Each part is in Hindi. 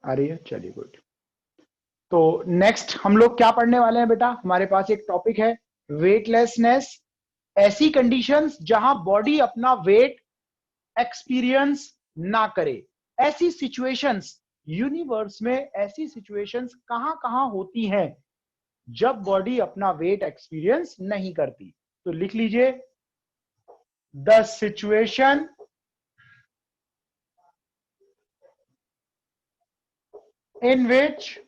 आ रही है, चलिए गुड। तो नेक्स्ट हम लोग क्या पढ़ने वाले हैं बेटा, हमारे पास एक टॉपिक है वेटलेसनेस। ऐसी कंडीशंस जहां बॉडी अपना वेट एक्सपीरियंस ना करे। ऐसी सिचुएशंस यूनिवर्स में, ऐसी सिचुएशंस कहां कहां होती हैं जब बॉडी अपना वेट एक्सपीरियंस नहीं करती। तो लिख लीजिए, the situation in which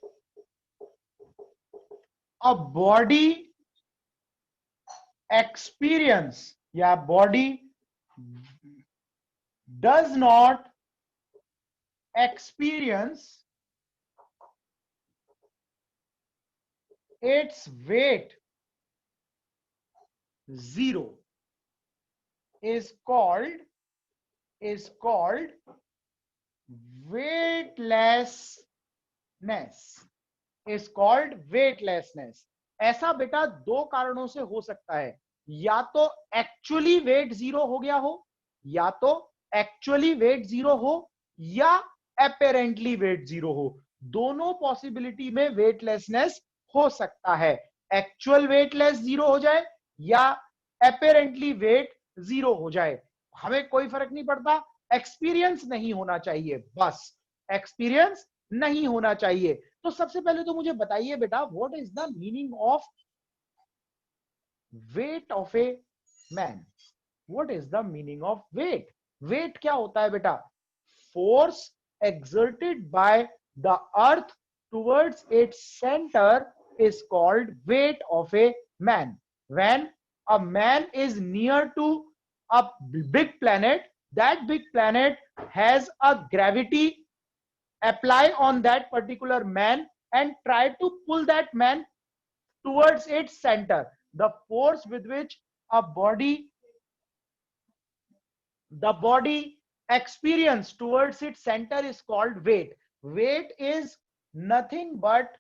a body experience या body does not experience its weight zero is called weightlessness, is called weightlessness। ऐसा बेटा दो कारणों से हो सकता है, या तो एक्चुअली वेट जीरो हो गया हो, या तो एक्चुअली वेट जीरो हो या अपेरेंटली वेट जीरो हो। दोनों पॉसिबिलिटी में वेटलेसनेस हो सकता है। एक्चुअल वेटलेस जीरो हो जाए या अपेरेंटली वेट जीरो हो जाए, हमें कोई फर्क नहीं पड़ता, एक्सपीरियंस नहीं होना चाहिए, बस एक्सपीरियंस नहीं होना चाहिए। तो सबसे पहले तो मुझे बताइए बेटा, what is the meaning of weight of a man. What is the meaning of weight? Weight क्या होता है बेटा? Force exerted by the earth towards its center is called weight of a man. When a man is near to a big planet, that big planet has a gravity apply on that particular man and try to pull that man towards its center. The force with which a body experience towards its center is called weight. Weight is nothing but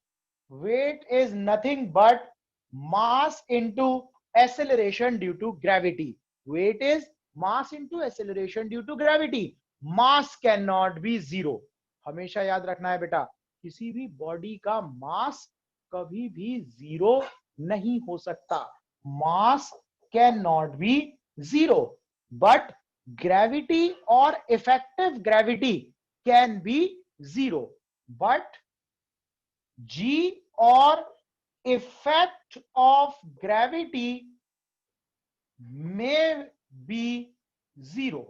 mass into acceleration due to gravity. Weight is mass into acceleration due to gravity. Mass cannot be zero. हमेशा याद रखना है बेटा, किसी भी बॉडी का मास कभी भी जीरो नहीं हो सकता। मास can not be zero, but gravity or effective gravity can be zero, but g or effect of gravity may be zero।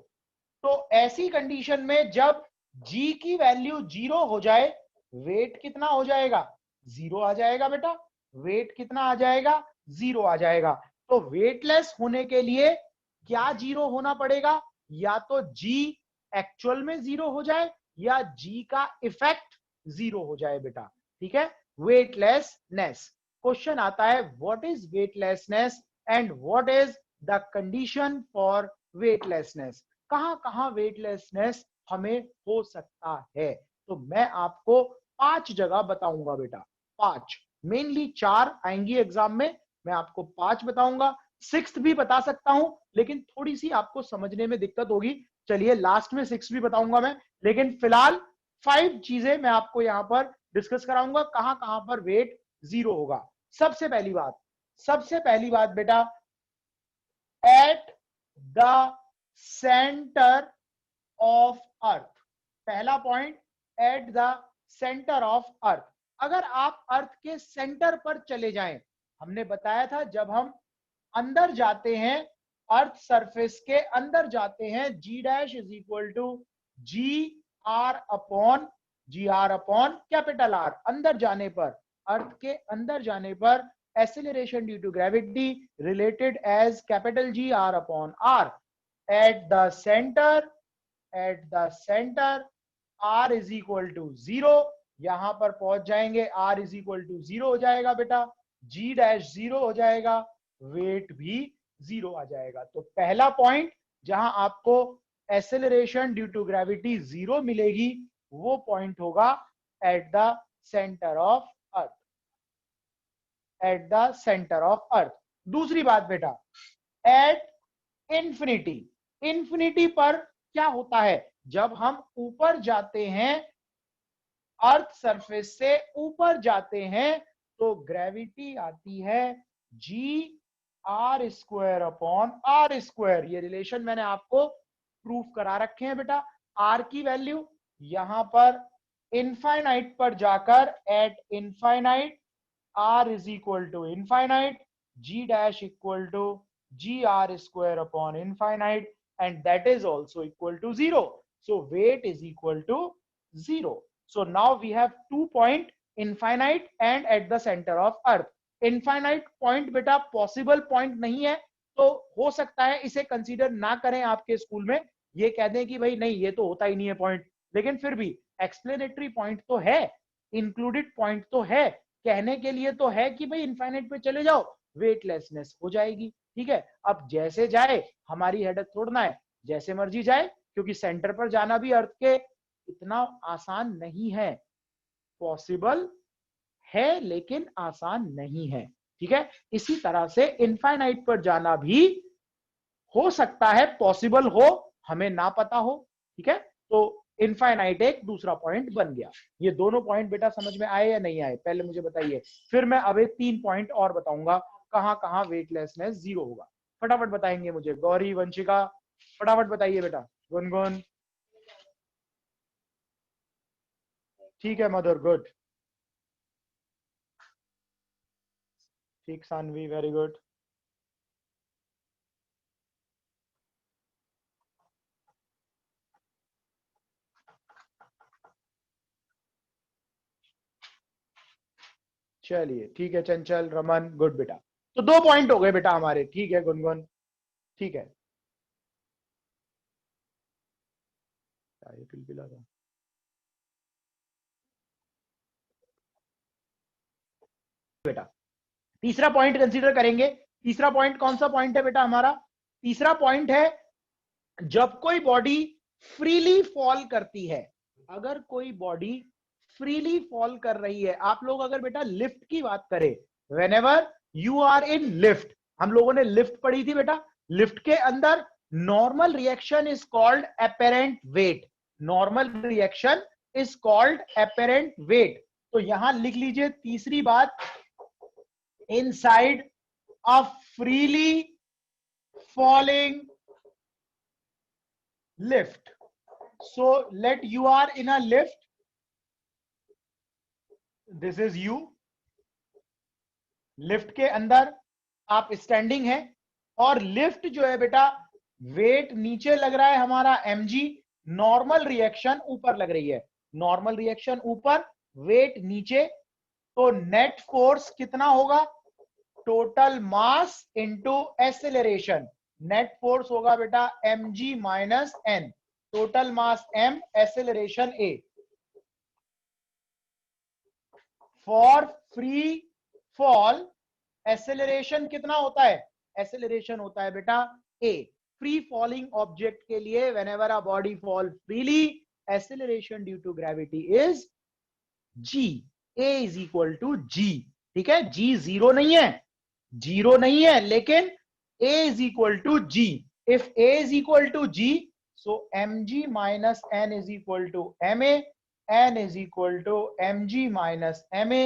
तो ऐसी कंडीशन में जब g की वैल्यू जीरो हो जाए, वेट कितना हो जाएगा? जीरो आ जाएगा बेटा। वेट कितना आ जाएगा? जीरो आ जाएगा। तो वेटलेस होने के लिए क्या जीरो होना पड़ेगा? या तो g एक्चुअल में जीरो हो जाए या g का इफेक्ट जीरो हो जाए बेटा। ठीक है, वेटलेसनेस। क्वेश्चन आता है, what is weightlessness and what is the condition for weightlessness. कहां कहां वेटलेसनेस हमें हो सकता है? तो मैं आपको 5 जगह बताऊंगा बेटा। 5, मेनली 4 आएंगी एग्जाम में, मैं आपको 5 बताऊंगा। 6th भी बता सकता हूं, लेकिन थोड़ी सी आपको समझने में दिक्कत होगी। चलिए लास्ट में 6 भी बताऊंगा मैं, लेकिन फिलहाल 5 चीजें मैं आपको यहां पर डिस्कस कराऊंगा, कहां कहां पर वेट जीरो होगा। सबसे पहली बात बेटा, at the centre of earth. पहला point, at the centre of earth. अगर आप अर्थ के सेंटर पर चले जाएं, हमने बताया था जब हम अंदर जाते हैं, अर्थ सरफेस के अंदर जाते हैं, G dash is equal to ji R upon capital R. अंदर जाने पर, अर्थ के अंदर जाने पर acceleration due to gravity related as capital G R upon R। at the center R is equal to 0। यहां पर पहुंच जाएंगे, R is equal to 0 हो जाएगा बेटा, G डैश 0 हो जाएगा, वेट भी 0 आ जाएगा। तो पहला पॉइंट जहां आपको एक्सेलरेशन ड्यू टू ग्रेविटी 0 मिलेगी, वो पॉइंट होगा eight the centre of earth. Eight the centre of अर्थ। दूसरी बात बेटा, एट इंफिनिटी पर क्या होता है? जब हम ऊपर जाते हैं अर्थ सरफेस से ऊपर जाते हैं तो ग्रेविटी आती है G are square upon R square. ये रिलेशन मैंने आपको प्रूफ करा रखे हैं बेटा। आर की वैल्यू यहां पर इनफाइनाइट पर जाकर at infinite r is equal to infinite, g dash equal to ji are square upon infinite, and that is also equal to 0. So weight is equal to 0. So now we have 2 point infinite and at the center of earth. Infinite point बेटा possible point नहीं है, तो हो सकता है इसे कंसीडर ना करें आपके स्कूल में, ये कह दें कि भाई नहीं ये तो होता ही नहीं है पॉइंट, लेकिन फिर भी एक्सप्लेनेटरी पॉइंट तो है, इंक्लूडेड पॉइंट तो है, कहने के लिए तो है कि भाई इनफाइनाइट पे चले जाओ वेटलेसनेस हो जाएगी। ठीक है, अब जैसे जाए हमारी हेडेक तोड़ना है, जैसे मर्जी जाए, क्योंकि सेंटर पर जाना भी अर्थ के इतना आसान नहीं है, पॉसिबल है लेकिन आसान नहीं है। ठीक है, इसी तरह से इनफाइनाइट पर जाना भी हो सकता है, पॉसिबल हो, हमें ना पता हो। ठीक है, तो इनफाइनाइट एक दूसरा पॉइंट बन गया। ये दोनों पॉइंट बेटा समझ में आए या नहीं आए, पहले मुझे बताइए, फिर मैं अब 3 पॉइंट और बताऊंगा कहां कहां वेटलेसनेस 0 होगा। फटाफट बताएंगे मुझे, गौरी, वंशिका, फटाफट बताइए बेटा। गुनगुन, ठीक है, मधुर, गुड, ठीक, सानवी, वेरी गुड। चलिए ठीक है, चंचल, रमन, गुड बेटा। तो 2 पॉइंट हो गए बेटा हमारे। ठीक है गुनगुन, ठीक है, ये पिलपिला था। बेटा तीसरा पॉइंट कंसीडर करेंगे। तीसरा पॉइंट कौन सा पॉइंट है बेटा हमारा? तीसरा पॉइंट है जब कोई बॉडी फ्रीली फॉल करती है। अगर कोई बॉडी फ्रीली फॉल कर रही है, आप लोग अगर बेटा लिफ्ट की बात करें, whenever you are in lift, हम लोगों ने लिफ्ट पढ़ी थी बेटा, लिफ्ट के अंदर normal reaction is called apparent weight, normal reaction is called apparent weight. तो यहां लिख लीजिए तीसरी बात, inside a freely falling lift. So let you are in a lift, this is you, lift के अंदर आप स्टैंडिंग है और लिफ्ट जो है बेटा वेट नीचे लग रहा है हमारा mg, नॉर्मल रिएक्शन ऊपर लग रही है, नॉर्मल रिएक्शन ऊपर, वेट नीचे, तो नेट फोर्स कितना होगा? Total mass into acceleration, net force होगा बेटा mg minus n, total mass m, acceleration a। For free fall acceleration कितना होता है? एक्सेलरेशन होता है बेटा a। फ्री फॉलिंग ऑब्जेक्ट के लिए whenever a body fall freely, acceleration due to gravity is g, a is equal to g। ठीक है, g जीरो नहीं है, जीरो नहीं है, लेकिन a is equal to g. If a is equal to g, so mg minus n is equal to ma, n is equal to mg minus ma,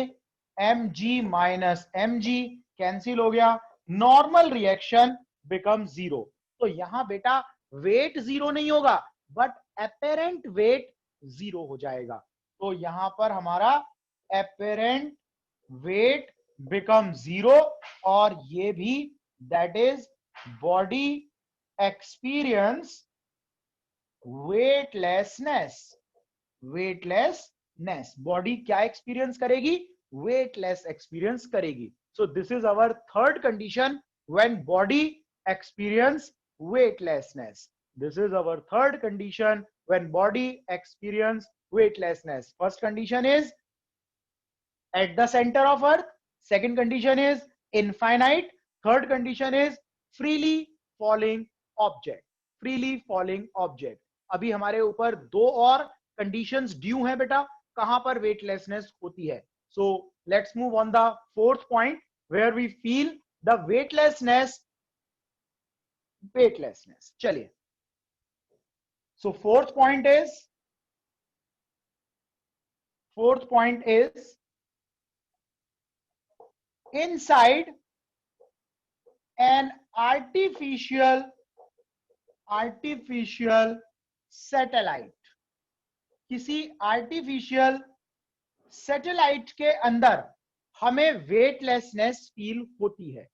mg minus mg cancel हो गया, नॉर्मल रिएक्शन बिकम जीरो। तो यहां बेटा वेट जीरो नहीं होगा, बट एपेरेंट वेट जीरो हो जाएगा। तो यहां पर हमारा एपेरेंट वेट बिकम जीरो, और ये भी that is body experience weightlessness, weightlessness, body क्या एक्सपीरियंस करेगी? वेटलेस एक्सपीरियंस करेगी। सो this is our third condition when body experience weightlessness. This is our third condition when body experience weightlessness. First condition is at the center of earth, second condition is infinite, third condition is freely falling object, freely falling object। अभी हमारे ऊपर 2 और कंडीशंस ड्यू हैं बेटा, कहां पर वेटलेसनेस होती है। So let's move on the fourth point where we feel the weightlessness, weightlessness. चलिए, so fourth point is fourth point is inside an artificial satellite, किसी आर्टिफिशियल सैटेलाइट के अंदर हमें वेटलेसनेस फील होती है,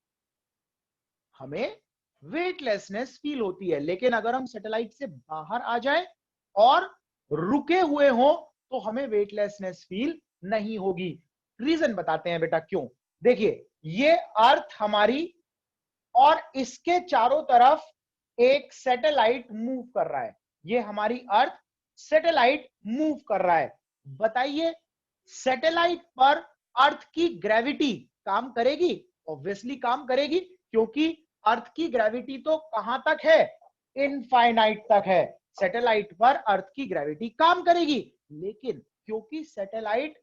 हमें वेटलेसनेस फील होती है, लेकिन अगर हम सैटेलाइट से बाहर आ जाएं और रुके हुए हो तो हमें वेटलेसनेस फील नहीं होगी। रीजन बताते हैं बेटा क्यों। देखिए, ये अर्थ हमारी और इसके चारों तरफ एक सैटेलाइट मूव कर रहा है, ये हमारी अर्थ सैटेलाइट मूव कर रहा है। बताइए, सैटेलाइट पर अर्थ की ग्रेविटी काम करेगी? ऑब्वियसली काम करेगी, क्योंकि अर्थ की ग्रेविटी तो कहां तक है? इनफाइनाइट तक है। सैटेलाइट पर अर्थ की ग्रेविटी काम करेगी, लेकिन क्योंकि सैटेलाइट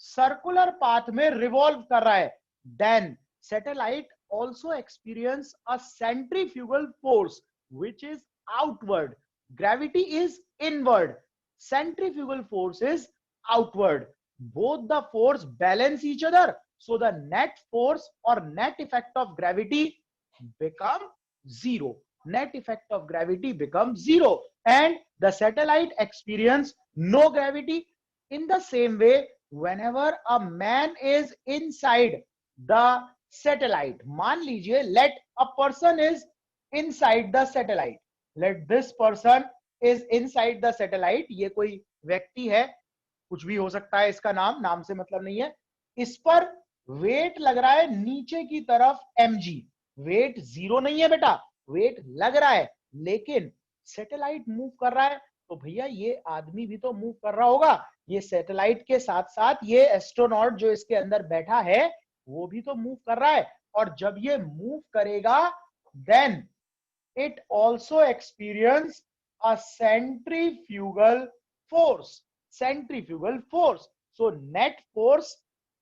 सर्कुलर पाथ में रिवॉल्व कर रहा है, then satellite also experience a centrifugal force which is outward. Gravity is inward, centrifugal force is outward. Both the force balance each other, so the net force or net effect of gravity become zero. Net effect of gravity becomes zero, and the satellite experience no gravity. In the same way, whenever a man is inside the satellite, मान लीजिए, let a person is inside the satellite, let this person is inside the satellite, ये कोई व्यक्ति है, कुछ भी हो सकता है, इसका नाम से मतलब नहीं है, इस पर वेट लग रहा है नीचे की तरफ mg, वेट जीरो नहीं है बेटा, वेट लग रहा है, लेकिन सैटेलाइट मूव कर रहा है, तो भैया ये आदमी भी तो मूव कर रहा होगा, ये सैटेलाइट के साथ साथ ये एस्ट्रोनॉट जो इसके अंदर बैठा है वो भी तो मूव कर रहा है, और जब ये मूव करेगा then it also experience a centrifugal force, centrifugal force. So net force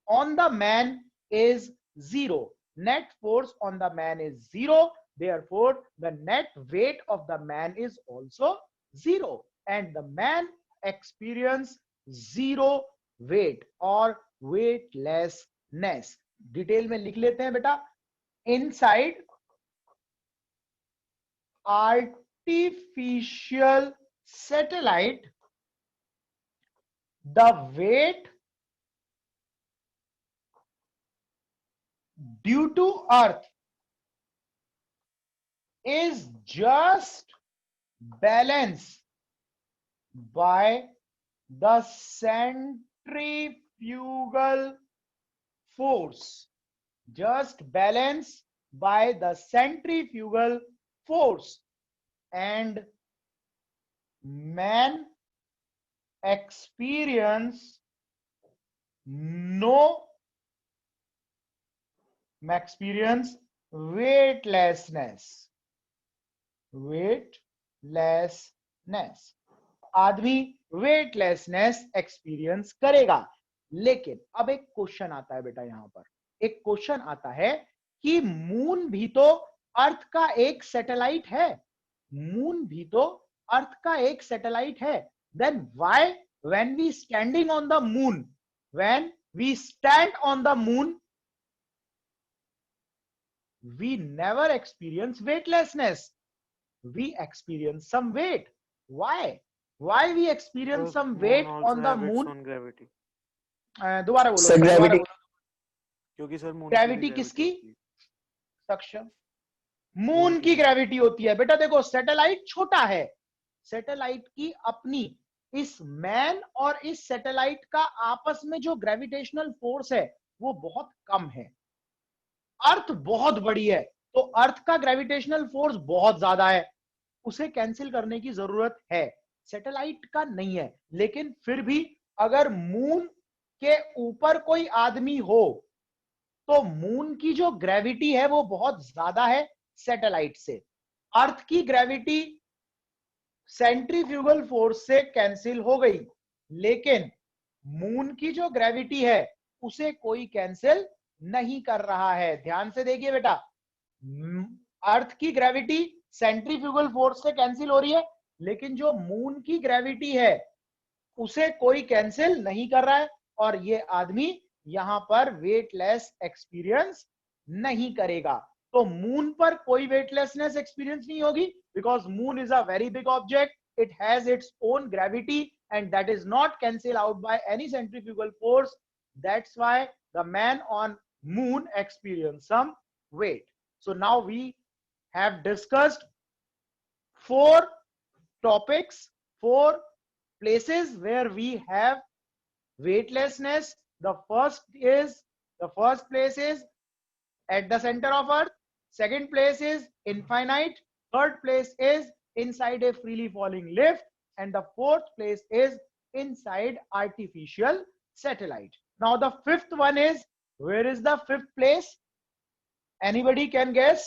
on the man is zero. Net force on the man is zero. Therefore, the net weight of the man is also zero. And the man experience zero weight or weightlessness. Detail में लिख लेते हैं बेटा. Inside artificial satellite, the weight due to earth is just balanced by the centrifugal force, just balanced by the centrifugal force, and man experience weightlessness. आदमी वेटलेसनेस एक्सपीरियंस करेगा. लेकिन अब एक क्वेश्चन आता है बेटा, यहां पर एक क्वेश्चन आता है कि मून भी तो अर्थ का एक सैटेलाइट है, मून भी तो अर्थ का एक सैटेलाइट है. Then why when we standing on the moon, when we stand on the moon, we never experience weightlessness, we experience some weight. Why we experience some weight on the moon? दोबारा बोलो सर, ग्रेविटी. क्योंकि सर मून ग्रेविटी किसकी? सक्षम मून की ग्रेविटी होती है. बेटा देखो, सैटेलाइट छोटा है, सैटेलाइट की अपनी, इस मैन और इस सैटेलाइट का आपस में जो ग्रेविटेशनल फोर्स है वो बहुत कम है. अर्थ बहुत बड़ी है, तो अर्थ का ग्रेविटेशनल फोर्स बहुत ज्यादा है, उसे कैंसिल करने की जरूरत है, सैटेलाइट का नहीं है. लेकिन फिर भी अगर मून के ऊपर कोई आदमी हो तो मून की जो ग्रेविटी है वो बहुत ज्यादा है सैटेलाइट से. अर्थ की ग्रेविटी सेंट्रीफ्यूगल फोर्स से कैंसिल हो गई, लेकिन मून की जो ग्रेविटी है उसे कोई कैंसिल नहीं कर रहा है. ध्यान से देखिए बेटा, अर्थ की ग्रेविटी सेंट्रीफ्यूगल फोर्स से कैंसिल हो रही है, लेकिन जो मून की ग्रेविटी है उसे कोई कैंसिल नहीं कर रहा है और ये आदमी यहां पर वेटलेस एक्सपीरियंस नहीं करेगा। तो मून पर कोई वेटलेसनेस एक्सपीरियंस नहीं होगी, because moon is a very big object, it has its own gravity and that is not cancelled out by any centrifugal force. That's why the man on moon experienced some weight. So now we have discussed 4 topics, 4 places where we have weightlessness. The first place is at the center of earth, second place is infinite, third place is inside a freely falling lift, and the fourth place is inside artificial satellite. Now the fifth one is, where is the fifth place? Anybody can guess?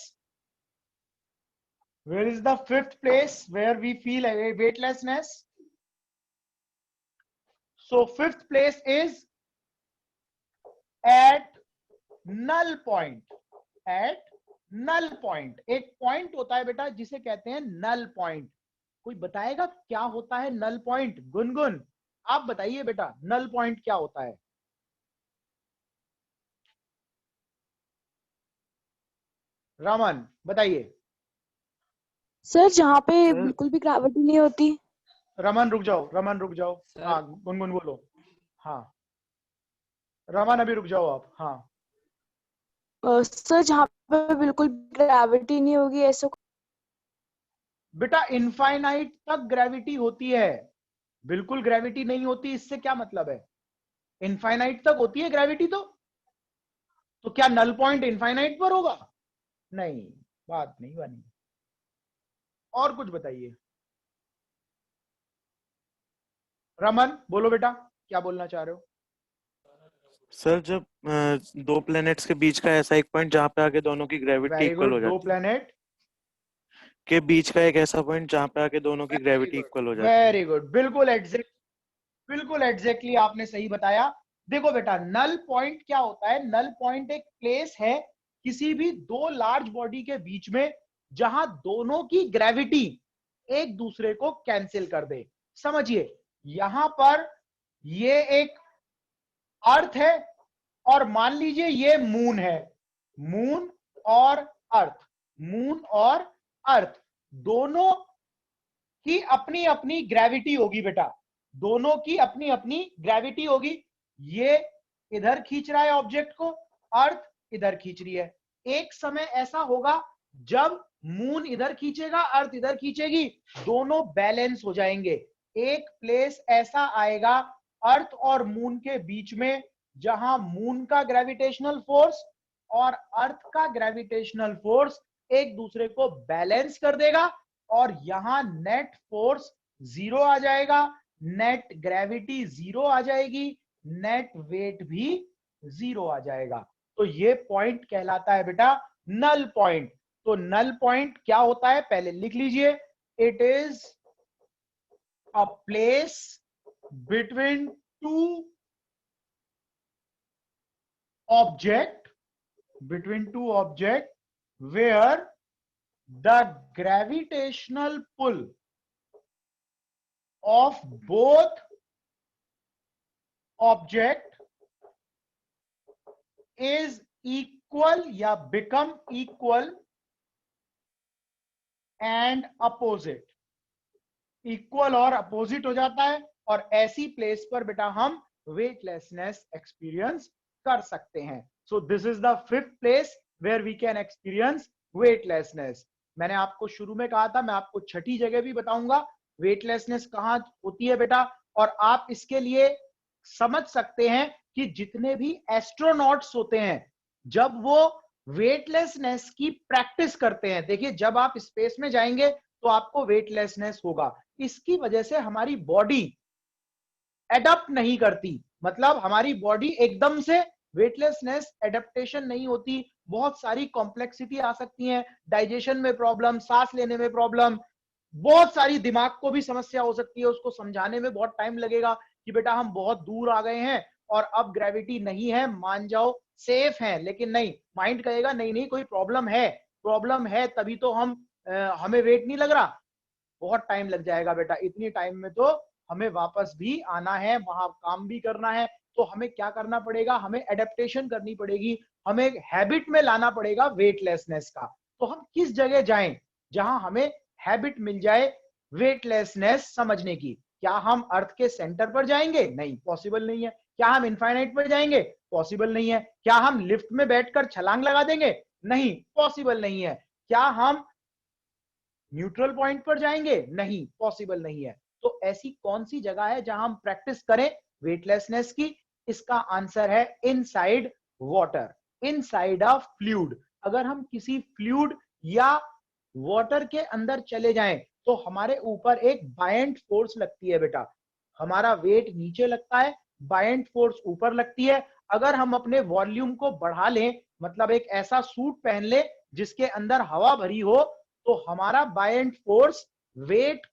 Where is the fifth place where we feel a weightlessness? So fifth place is at null point. At null point, एक पॉइंट होता है बेटा जिसे कहते हैं नल पॉइंट। कोई बताएगा क्या होता है नल पॉइंट? गुनगुन आप बताइए बेटा, नल पॉइंट क्या होता है? रमन बताइए। सर जहाँ पे सर- बिल्कुल भी ग्रेविटी नहीं होती। रमन रुक जाओ, रमन रुक जाओ। हाँ गुनगुन बोलो। हाँ रमन अभी रुक जाओ आप। हाँ सर जहाँ पे बिल्कुल ग्रेविटी नहीं होगी ऐसा। बेटा इनफाइनाइट तक ग्रेविटी होती है, बिल्कुल ग्रेविटी नहीं होती, इससे क्या मतलब है? इनफाइनाइट तक होती है ग्रेविटी। तो क्या नल पॉइंट इनफाइनाइट पर होगा? नहीं, बात नहीं बनी। और कुछ बताइए। रमन बोलो बेटा, क्या बोलना चाह रहे हो? सर जब 2 प्लैनेट्स के बीच का ऐसा एक पॉइंट जहाँ पे आके दोनों की ग्रेविटी वेरी इक्वल हो गुड। दो जाती है, प्लेनेट के बीच का एक ऐसा पॉइंट जहाँ पे आके दोनों की ग्रेविटी इक्वल हो जाती है। वेरी गुड, बिल्कुल एग्जैक्टली आपने सही बताया। देखो बेटा, नल पॉइंट क्या होता है? नल पॉइंट एक प्लेस है किसी भी दो लार्ज बॉडी के बीच में जहां दोनों की ग्रेविटी एक दूसरे को कैंसिल कर दे। समझिए, यहां पर ये एक अर्थ है और मान लीजिए ये मून है। मून और अर्थ, मून और अर्थ दोनों की अपनी अपनी ग्रेविटी होगी बेटा, दोनों की अपनी अपनी ग्रेविटी होगी। ये इधर खींच रहा है ऑब्जेक्ट को, अर्थ इधर खींच रही है। एक समय ऐसा होगा जब मून इधर खींचेगा, अर्थ इधर खींचेगी, दोनों बैलेंस हो जाएंगे। एक प्लेस ऐसा आएगा अर्थ और मून के बीच में जहां मून का ग्रेविटेशनल फोर्स और अर्थ का ग्रेविटेशनल फोर्स एक दूसरे को बैलेंस कर देगा और यहां नेट फोर्स 0 आ जाएगा, नेट ग्रेविटी 0 आ जाएगी, नेट वेट भी 0 आ जाएगा। तो ये पॉइंट कहलाता है बेटा नल पॉइंट। तो नल पॉइंट क्या होता है पहले लिख लीजिए। It is a place between two object, between two object where the gravitational pull of both object is equal या become equal and opposite, equal और अपोजिट हो जाता है। और ऐसी प्लेस पर बेटा हम वेटलेसनेस एक्सपीरियंस कर सकते हैं। So this is the fifth place where we can experience weightlessness. मैंने आपको शुरू में कहा था, मैं आपको छठी जगह भी बताऊंगा वेटलेसनेस कहां होती है बेटा। और आप इसके लिए समझ सकते हैं कि जितने भी एस्ट्रोनॉट्स होते हैं जब वो वेटलेसनेस की प्रैक्टिस करते हैं, देखिए जब आप स्पेस में जाएंगे तो आपको वेटलेसनेस होगा। इसकी वजह से हमारी बॉडी एडप्ट नहीं करती, मतलब हमारी बॉडी एकदम से वेटलेसनेस एडेप्टेशन नहीं होती। बहुत सारी कॉम्प्लेक्सिटी आ सकती है, डाइजेशन में प्रॉब्लम, सांस लेने में प्रॉब्लम, बहुत सारी दिमाग को भी समस्या हो सकती है। उसको समझाने में बहुत टाइम लगेगा कि बेटा हम बहुत दूर आ गए हैं और अब ग्रेविटी नहीं है, मान जाओ सेफ है। लेकिन नहीं, माइंड कहेगा नहीं नहीं कोई प्रॉब्लम है तभी तो हमें वेट नहीं लग रहा। बहुत टाइम लग जाएगा बेटा, इतनी टाइम में तो हमें वापस भी आना है, वहां काम भी करना है, तो हमें क्या करना पड़ेगा, हमें एडेप्टेशन करनी पड़ेगी, हमें एक हैबिट में लाना पड़ेगा वेटलेसनेस का। तो हम किस जगह जाएं जहां हमें हैबिट मिल जाए वेटलेसनेस समझने की? क्या हम अर्थ के सेंटर पर जाएंगे? नहीं, पॉसिबल नहीं है। क्या हम इनफाइनाइट पर जाएंगे? पॉसिबल नहीं है। क्या हम लिफ्ट में बैठकर छलांग लगा देंगे? नहीं, पॉसिबल नहीं है। क्या हम न्यूट्रल पॉइंट पर जाएंगे? नहीं, पॉसिबल नहीं है। तो ऐसी कौन सी जगह है जहां हम प्रैक्टिस करें वेटलेसनेस की? इसका आंसर है inside water, inside of fluid. अगर हम किसी फ्लूइड या वाटर के अंदर चले जाएं तो हमारे ऊपर एक बायंट फोर्स लगती है बेटा। हमारा वेट नीचे लगता है, बायंट फोर्स ऊपर लगती है। अगर हम अपने वॉल्यूम को बढ़ा लें, मतलब एक ऐसा सूट पहन ले जिसके अंदर हवा भरी हो, तो हमारा बायंट फोर्स वेट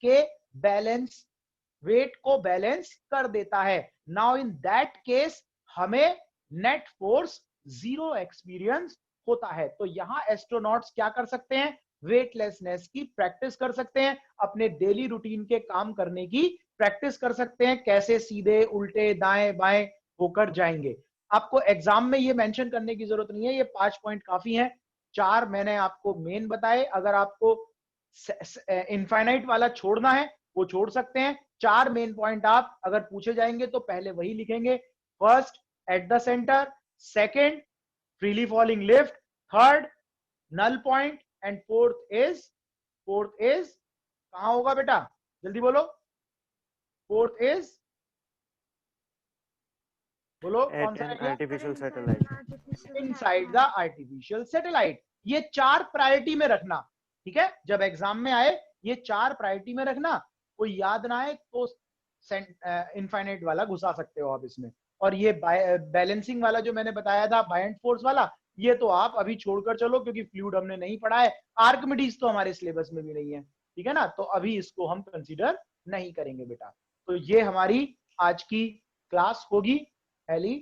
को बैलेंस कर देता है। नाउ इन दैट केस हमें नेट फोर्स जीरो एक्सपीरियंस होता है। तो यहां एस्ट्रोनॉट्स क्या कर सकते हैं? वेटलेसनेस की प्रैक्टिस कर सकते हैं, अपने डेली रूटीन के काम करने की प्रैक्टिस कर सकते हैं, कैसे सीधे उल्टे दाएं बाएं होकर जाएंगे। आपको एग्जाम में ये मेंशन करने की जरूरत नहीं है, ये 5 पॉइंट काफी हैं। 4 मैंने आपको मेन बताए। अगर आपको इनफाइनाइट वाला छोड़ना है वो छोड़ सकते हैं। 4 मेन पॉइंट आप अगर पूछे जाएंगे तो पहले वही लिखेंगे। First, at the centre. Second, freely falling lift. Third, null point. And fourth is कहां होगा बेटा? जल्दी बोलो। फोर्थ इज, बोलो कौन एट सा एन रह गया? Artificial satellite. Inside the artificial satellite. ये 4 प्रायोरिटी में रखना, ठीक है? जब एग्जाम में आए ये 4 प्रायोरिटी में रखना। कोई याद ना आए तो इनफाइनाइट वाला घुसा सकते हो आप इसमें। और ये बैलेंसिंग वाला जो मैंने बताया था, बायंट फोर्स वाला, ये तो आप अभी छोड़कर चलो, क्योंकि फ्लूइड हमने नहीं पढ़ा है। आर्किमिडीज तो हमारे सिलेबस में भी नहीं है, ठीक है ना? तो अभी इसको हम कंसीडर नहीं करेंगे बेटा। तो ये हमारी आज की क्लास होगी। एली